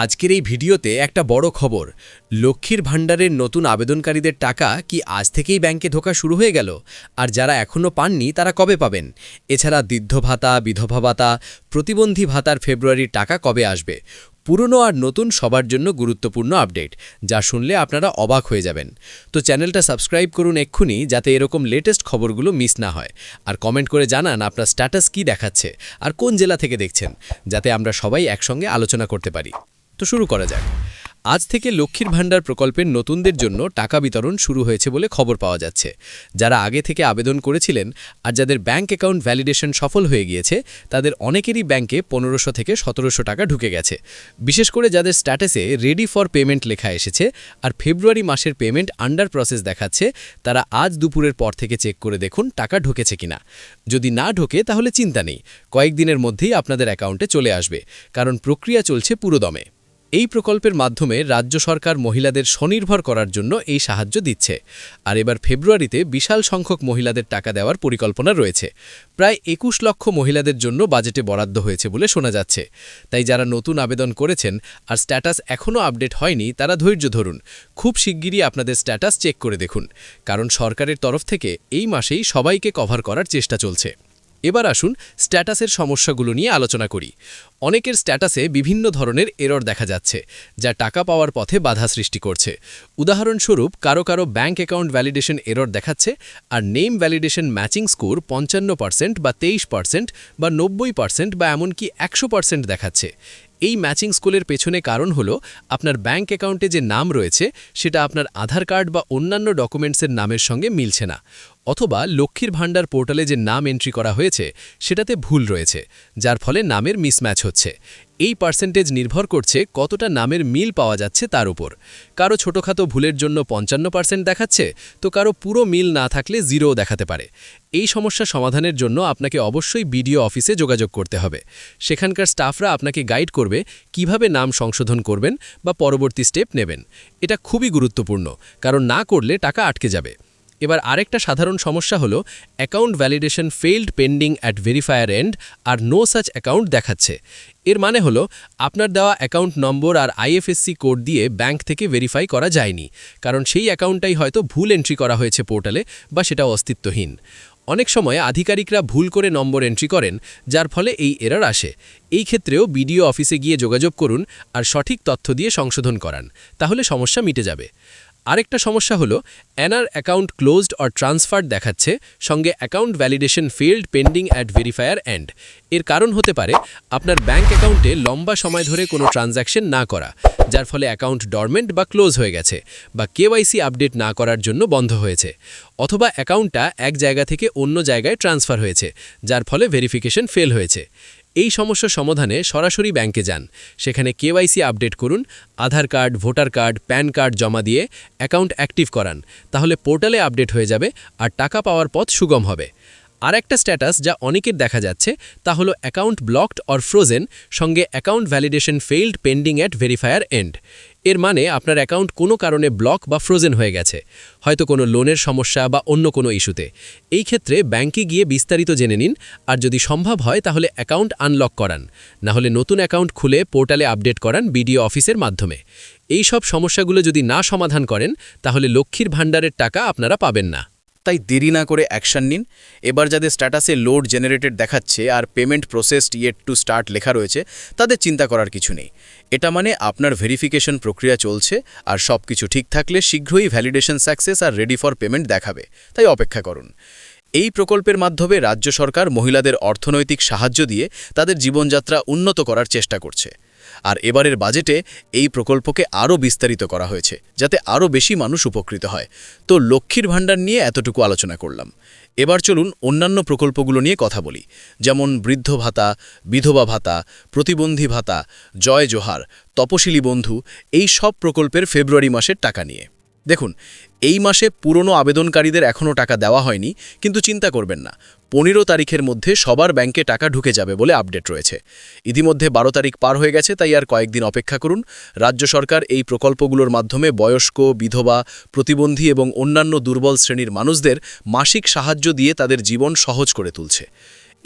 আজকের এই ভিডিওতে একটা বড় খবর। লক্ষ্মীর ভাণ্ডারের নতুন আবেদনকারীদের টাকা কি আজ থেকেই ব্যাংকে ঢোকা শুরু হয়ে গেল? আর যারা এখনও পাননি তারা কবে পাবেন? এছাড়া বৃদ্ধ ভাতা, বিধবা ভাতা, প্রতিবন্ধী ভাতার ফেব্রুয়ারির টাকা কবে আসবে? পুরনো আর নতুন সবার জন্য গুরুত্বপূর্ণ আপডেট, যা শুনলে আপনারা অবাক হয়ে যাবেন। তো চ্যানেলটা সাবস্ক্রাইব করুন এক্ষুনি, যাতে এরকম লেটেস্ট খবরগুলো মিস না হয়। আর কমেন্ট করে জানান আপনার স্ট্যাটাস কি দেখাচ্ছে আর কোন জেলা থেকে দেখছেন, যাতে আমরা সবাই একসঙ্গে আলোচনা করতে পারি। তো শুরু করা যাক। আজ থেকে লক্ষ্মীর ভাণ্ডার প্রকল্পের নতুনদের জন্য টাকা বিতরণ শুরু হয়েছে বলে খবর পাওয়া যাচ্ছে। যারা আগে থেকে আবেদন করেছিলেন আর যাদের ব্যাংক অ্যাকাউন্ট ভ্যালিডেশন সফল হয়ে গিয়েছে, তাদের অনেকেরই ব্যাংকে 1500 থেকে 1700 টাকা ঢুকে গেছে। বিশেষ করে যাদের স্ট্যাটাসে রেডি ফর পেমেন্ট লেখা এসেছে আর ফেব্রুয়ারি মাসের পেমেন্ট আন্ডার প্রসেস দেখাচ্ছে, তারা আজ দুপুরের পর থেকে চেক করে দেখুন টাকা ঢুকেছে কিনা। যদি না ঢোকে তাহলে চিন্তা নেই, কয়েকদিনের মধ্যেই আপনাদের অ্যাকাউন্টে চলে আসবে, কারণ প্রক্রিয়া চলছে পুরোদমে। এই প্রকল্পের মাধ্যমে রাজ্য সরকার মহিলাদের স্বনির্ভর করার জন্য এই সাহায্য দিচ্ছে। আর এবার ফেব্রুয়ারিতে বিশাল সংখ্যক মহিলাদের টাকা দেওয়ার পরিকল্পনা রয়েছে। প্রায় 21 লক্ষ মহিলাদের জন্য বাজেটে বরাদ্দ হয়েছে বলে শোনা যাচ্ছে। তাই যারা নতুন আবেদন করেছেন আর স্ট্যাটাস এখনও আপডেট হয়নি, তারা ধৈর্য ধরুন। খুব শিগগিরই আপনাদের স্ট্যাটাস চেক করে দেখুন, কারণ সরকারের তরফ থেকে এই মাসেই সবাইকে কভার করার চেষ্টা চলছে। এবার আসুন স্ট্যাটাসের সমস্যাগুলো নিয়ে আলোচনা করি। অনেকের স্ট্যাটাসে বিভিন্ন ধরনের এরর দেখা যাচ্ছে, যা টাকা পাওয়ার পথে বাধা সৃষ্টি করছে। উদাহরণস্বরূপ, কারো ব্যাংক অ্যাকাউন্ট ভ্যালিডেশন এরর দেখাচ্ছে আর নেম ভ্যালিডেশন ম্যাচিং স্কোর 55% বা 23% বা 90% বা এমনকি 100% দেখাচ্ছে। এই ম্যাচিং স্কুলের পেছনে কারণ হলো আপনার ব্যাংক অ্যাকাউন্টে যে নাম রয়েছে সেটা আপনার আধার কার্ড বা অন্যান্য ডকুমেন্টসের নামের সঙ্গে মিলছে না, অথবা লক্ষ্মীর ভাণ্ডার পোর্টালে যে নাম এন্ট্রি করা হয়েছে সেটাতে ভুল রয়েছে, যার ফলে নামের মিসম্যাচ হচ্ছে। এই পার্সেন্টেজ নির্ভর করছে কতটা নামের মিল পাওয়া যাচ্ছে তার উপর। কারো ছোটোখাটো ভুলের জন্য 55% দেখাচ্ছে, তো কারো পুরো মিল না থাকলে 0 দেখাতে পারে। এই সমস্যা সমাধানের জন্য আপনাকে অবশ্যই বিডিও অফিসে যোগাযোগ করতে হবে। সেখানকার স্টাফরা আপনাকে গাইড করবে কিভাবে নাম সংশোধন করবেন বা পরবর্তী স্টেপ নেবেন। এটা খুবই গুরুত্বপূর্ণ, কারণ না করলে টাকা আটকে যাবে। এবার আরেকটা সাধারণ সমস্যা হলো account validation failed pending at verifier end আর নো সাচ অ্যাকাউন্ট দেখাচ্ছে। এর মানে হলো আপনার দেওয়া অ্যাকাউন্ট নম্বর আর আইএফএসসি কোড দিয়ে ব্যাংক থেকে ভেরিফাই করা যায়নি, কারণ সেই অ্যাকাউন্টটাই হয়তো ভুল এন্ট্রি করা হয়েছে পোর্টালে, বা সেটা অস্তিত্বহীন। অনেক সময় আধিকারিকরা ভুল করে নম্বর এন্ট্রি করেন, যার ফলে এই এরর আসে। এই ক্ষেত্রেও বিডিও অফিসে গিয়ে যোগাযোগ করুন আর সঠিক তথ্য দিয়ে সংশোধন করান, তাহলে সমস্যা মিটে যাবে। আরেকটা সমস্যা হলো NR account closed or transferred দেখাচ্ছে, সঙ্গে account validation failed pending at verifier end. এর কারণ হতে পারে আপনার ব্যাংক অ্যাকাউন্টে লম্বা সময় ধরে কোনো ট্রানজ্যাকশন না করা, যার ফলে অ্যাকাউন্ট ডরমেন্ট বা ক্লোজ হয়ে গেছে, বা কেওয়াইসি আপডেট না করার জন্য বন্ধ হয়েছে, অথবা অ্যাকাউন্টটা এক জায়গা থেকে অন্য জায়গায় ট্রান্সফার হয়েছে, যার ফলে ভেরিফিকেশন ফেল হয়েছে। এই সমস্যা সমাধানে সরাসরি ব্যাংকে যান, সেখানে কেওয়াইসি আপডেট করুন, Aadhaar card, voter card, PAN card জমা দিয়ে অ্যাকাউন্ট অ্যাক্টিভ করান, তাহলে পোর্টালে আপডেট হয়ে যাবে আর টাকা পাওয়ার পথ সুগম হবে। আর একটা স্ট্যাটাস যা অনেকের দেখা যাচ্ছে তা হলো অ্যাকাউন্ট ব্লকড অর ফ্রোজেন, সঙ্গে account validation failed pending at verifier end. এর মানে আপনার অ্যাকাউন্ট কোনো কারণে ব্লক বা ফ্রোজেন হয়ে গেছে, হয়তো কোনো লোনের সমস্যা বা অন্য কোনো ইস্যুতে। এই ক্ষেত্রে ব্যাংকে গিয়ে বিস্তারিত জেনে নিন, আর যদি সম্ভব হয় তাহলে অ্যাকাউন্ট আনলক করান, না হলে নতুন অ্যাকাউন্ট খুলে পোর্টালে আপডেট করান বিডিও অফিসের মাধ্যমে। এই সব সমস্যাগুলো যদি না সমাধান করেন, তাহলে লক্ষ্মীর ভাণ্ডারের টাকা আপনারা পাবেন না। তাই দেরি না করে অ্যাকশন নিন। এবার যাদের স্ট্যাটাসে লোড জেনারেটেড দেখাচ্ছে আর payment processed yet to start লেখা রয়েছে, তাদের চিন্তা করার কিছু নেই। এটা মানে আপনার ভেরিফিকেশন প্রক্রিয়া চলছে, আর সব কিছু ঠিক থাকলে শীঘ্রই ভ্যালিডেশন সাকসেস আর রেডি ফর পেমেন্ট দেখাবে। তাই অপেক্ষা করুন। এই প্রকল্পের মাধ্যমে রাজ্য সরকার মহিলাদের অর্থনৈতিক সাহায্য দিয়ে তাদের জীবনযাত্রা উন্নত করার চেষ্টা করছে। আর এবারের বাজেটে এই প্রকল্পকে আরও বিস্তারিত করা হয়েছে, যাতে আরও বেশি মানুষ উপকৃত হয়। তো লক্ষ্মীর ভাণ্ডার নিয়ে এতটুকু আলোচনা করলাম। এবার চলুন অন্যান্য প্রকল্পগুলো নিয়ে কথা বলি, যেমন বৃদ্ধ ভাতা, বিধবা ভাতা, প্রতিবন্ধী ভাতা, জয় জোহার, তপশিলি বন্ধু, এই সব প্রকল্পের ফেব্রুয়ারি মাসের টাকা নিয়ে। দেখুন, এই মাসে পুরনো আবেদনকারীদের এখনও টাকা দেওয়া হয়নি, কিন্তু চিন্তা করবেন না, 15 তারিখের মধ্যে সবার ব্যাংকে টাকা ঢুকে যাবে বলে আপডেট রয়েছে। ইতিমধ্যে 12 তারিখ পার হয়ে গেছে, তাই আর কয়েকদিন অপেক্ষা করুন। রাজ্য সরকার এই প্রকল্পগুলোর মাধ্যমে বয়স্ক, বিধবা, প্রতিবন্ধী এবং অন্যান্য দুর্বল শ্রেণীর মানুষদের মাসিক সাহায্য দিয়ে তাদের জীবন সহজ করে তুলছে।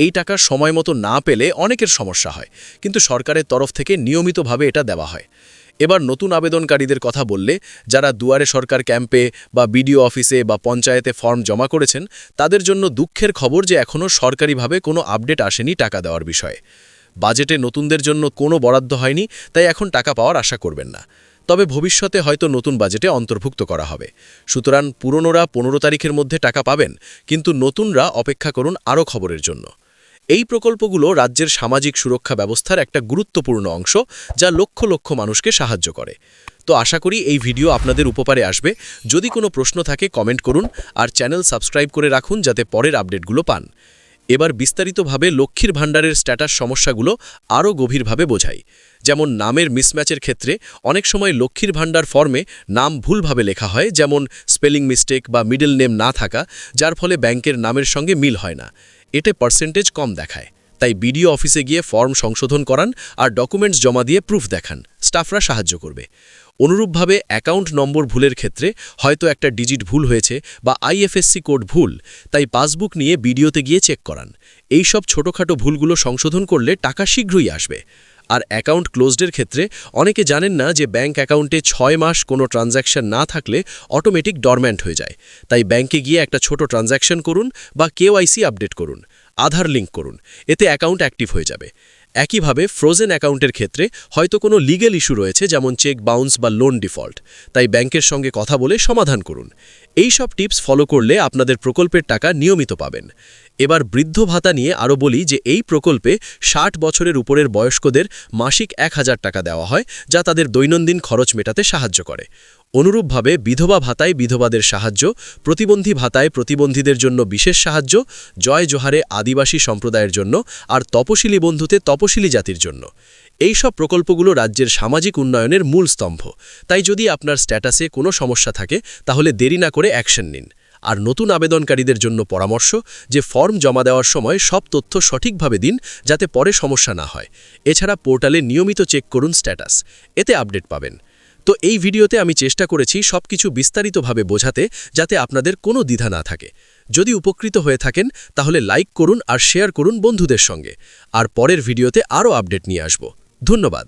এই টাকা সময় মতো না পেলে অনেকের সমস্যা হয়, কিন্তু সরকারের তরফ থেকে নিয়মিতভাবে এটা দেওয়া হয়। এবার নতুন আবেদনকারীদের কথা বললে, যারা দুয়ারে সরকার ক্যাম্পে বা বিডিও অফিসে বা পঞ্চায়েতে ফর্ম জমা করেছেন, তাদের জন্য দুঃখের খবর যে এখনও সরকারিভাবে কোনো আপডেট আসেনি টাকা দেওয়ার বিষয়ে। বাজেটে নতুনদের জন্য কোনো বরাদ্দ হয়নি, তাই এখন টাকা পাওয়ার আশা করবেন না। তবে ভবিষ্যতে হয়তো নতুন বাজেটে অন্তর্ভুক্ত করা হবে। সুতরাং পুরনোরা 15 তারিখের মধ্যে টাকা পাবেন, কিন্তু নতুনরা অপেক্ষা করুন আরও খবরের জন্য। এই প্রকল্পগুলো রাজ্যের সামাজিক সুরক্ষা ব্যবস্থার একটা গুরুত্বপূর্ণ অংশ, যা লক্ষ লক্ষ মানুষকে সাহায্য করে। তো আশা করি এই ভিডিও আপনাদের উপকারে আসবে। যদি কোনো প্রশ্ন থাকে কমেন্ট করুন, আর চ্যানেল সাবস্ক্রাইব করে রাখুন যাতে পরের আপডেটগুলো পান। এবার বিস্তারিতভাবে লক্ষ্মীর ভাণ্ডারের স্ট্যাটাস সমস্যাগুলো আরও গভীরভাবে বোঝাই। যেমন নামের মিসম্যাচের ক্ষেত্রে অনেক সময় লক্ষ্মীর ভাণ্ডার ফর্মে নাম ভুলভাবে লেখা হয়, যেমন স্পেলিং মিস্টেক বা মিডল নেম না থাকা, যার ফলে ব্যাংকের নামের সঙ্গে মিল হয় না। এতে পার্সেন্টেজ কম দেখায়। তাই বিডিও অফিসে গিয়ে ফর্ম সংশোধন করান আর ডকুমেন্টস জমা দিয়ে প্রুফ দেখান, স্টাফরা সাহায্য করবে। অনুরূপভাবে অ্যাকাউন্ট নম্বর ভুলের ক্ষেত্রে হয়তো একটা ডিজিট ভুল হয়েছে বা আইএফএসসি কোড ভুল, তাই পাসবুক নিয়ে বিডিওতে গিয়ে চেক করান। এই সব ছোটোখাটো ভুলগুলো সংশোধন করলে টাকা শীঘ্রই আসবে। আর অ্যাকাউন্ট ক্লোজডের ক্ষেত্রে অনেকে জানেন না যে ব্যাংক অ্যাকাউন্টে 6 মাস কোনো ট্রানজ্যাকশন না থাকলে অটোমেটিক ডরম্যান্ট হয়ে যায়। তাই ব্যাংকে গিয়ে একটা ছোট ট্রানজ্যাকশন করুন বা কেওয়াইসি আপডেট করুন, আধার লিঙ্ক করুন, এতে অ্যাকাউন্ট অ্যাক্টিভ হয়ে যাবে। একইভাবে ফ্রোজেন অ্যাকাউন্টের ক্ষেত্রে হয়তো কোনো লিগ্যাল ইস্যু রয়েছে, যেমন চেক বাউন্স বা লোন ডিফল্ট, তাই ব্যাংকের সঙ্গে কথা বলে সমাধান করুন। এই সব টিপস ফলো করলে আপনাদের প্রকল্পের টাকা নিয়মিত পাবেন। এবার বৃদ্ধ ভাতা নিয়ে আরও বলি যে এই প্রকল্পে 60 বছরের উপরের বয়স্কদের মাসিক 1000 টাকা দেওয়া হয়, যা তাদের দৈনন্দিন খরচ মেটাতে সাহায্য করে। অনুরূপভাবে বিধবা ভাতায় বিধবাদের সাহায্য, প্রতিবন্ধী ভাতায় প্রতিবন্ধীদের জন্য বিশেষ সাহায্য, জয় জোহারে আদিবাসী সম্প্রদায়ের জন্য, আর তপশিলি বন্ধুতে তপশিলি জাতির জন্য। এই সব প্রকল্পগুলো রাজ্যের সামাজিক উন্নয়নের মূল স্তম্ভ। তাই যদি আপনার স্ট্যাটাসে কোনো সমস্যা থাকে, তাহলে দেরি না করে অ্যাকশন নিন। আর নতুন আবেদনকারীদের জন্য পরামর্শ যে ফর্ম জমা দেওয়ার সময় সব তথ্য সঠিকভাবে দিন, যাতে পরে সমস্যা না হয়। এছাড়া পোর্টালে নিয়মিত চেক করুন স্ট্যাটাস, এতে আপডেট পাবেন। তো এই ভিডিওতে আমি চেষ্টা করেছি সবকিছু বিস্তারিতভাবে বোঝাতে, যাতে আপনাদের কোনো দ্বিধা না থাকে। যদি উপকৃত হয়ে থাকেন তাহলে লাইক করুন আর শেয়ার করুন বন্ধুদের সঙ্গে। আর পরের ভিডিওতে আরও আপডেট নিয়ে আসব। ধন্যবাদ।